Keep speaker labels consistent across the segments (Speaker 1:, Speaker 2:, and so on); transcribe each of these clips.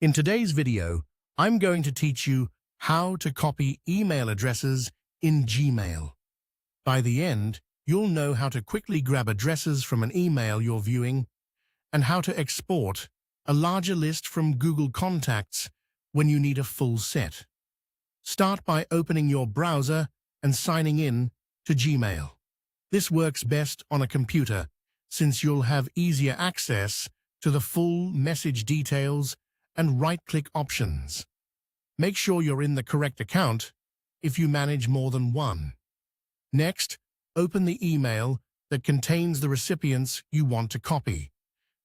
Speaker 1: In today's video, I'm going to teach you how to copy email addresses in Gmail. By the end, you'll know how to quickly grab addresses from an email you're viewing and how to export a larger list from Google Contacts when you need a full set. Start by opening your browser and signing in to Gmail. This works best on a computer since you'll have easier access to the full message details and right-click options. Make sure you're in the correct account if you manage more than one. Next, open the email that contains the recipients you want to copy.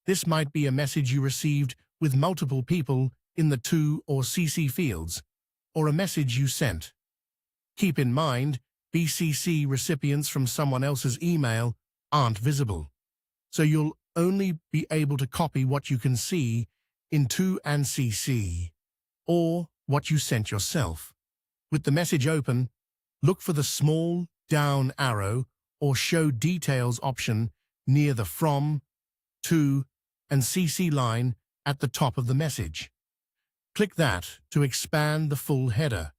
Speaker 1: This might be a message you received with multiple people in the to or CC fields, or a message you sent. Keep in mind, BCC recipients from someone else's email aren't visible, so you'll only be able to copy what you can see in to and CC, or what you sent yourself. With the message open, look for the small down arrow or show details option near the from, to, and CC line at the top of the message. Click that to expand the full header.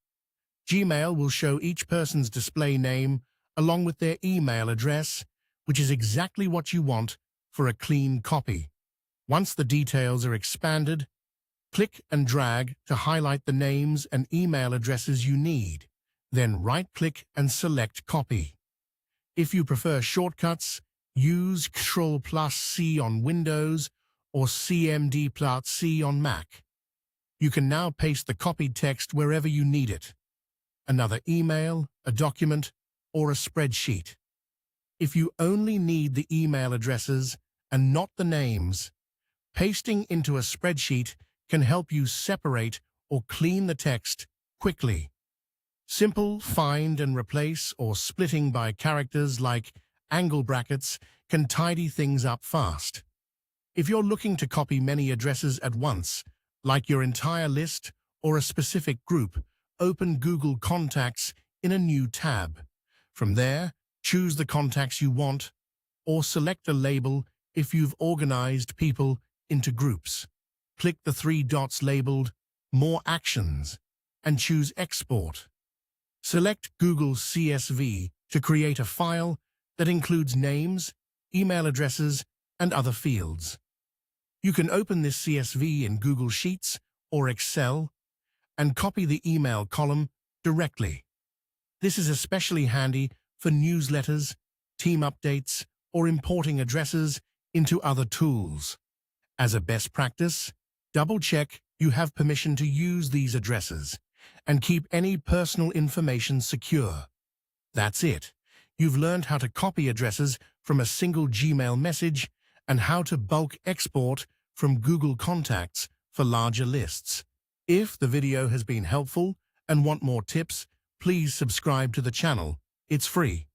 Speaker 1: Gmail will show each person's display name along with their email address, which is exactly what you want for a clean copy. Once the details are expanded, click and drag to highlight the names and email addresses you need. Then right-click and select Copy. If you prefer shortcuts, use Ctrl+C on Windows or CMD+C on Mac. You can now paste the copied text wherever you need it. Another email, a document, or a spreadsheet. If you only need the email addresses and not the names, pasting into a spreadsheet can help you separate or clean the text quickly. Simple find and replace or splitting by characters like angle brackets can tidy things up fast. If you're looking to copy many addresses at once, like your entire list or a specific group, open Google Contacts in a new tab. From there, choose the contacts you want, or select a label if you've organized people into groups. Click the three dots labeled More Actions and choose Export. Select Google CSV to create a file that includes names, email addresses, and other fields. You can open this CSV in Google Sheets or Excel and copy the email column directly. This is especially handy for newsletters, team updates, or importing addresses into other tools. As a best practice, double-check you have permission to use these addresses and keep any personal information secure. That's it. You've learned how to copy addresses from a single Gmail message and how to bulk export from Google Contacts for larger lists. If the video has been helpful and want more tips, please subscribe to the channel. It's free.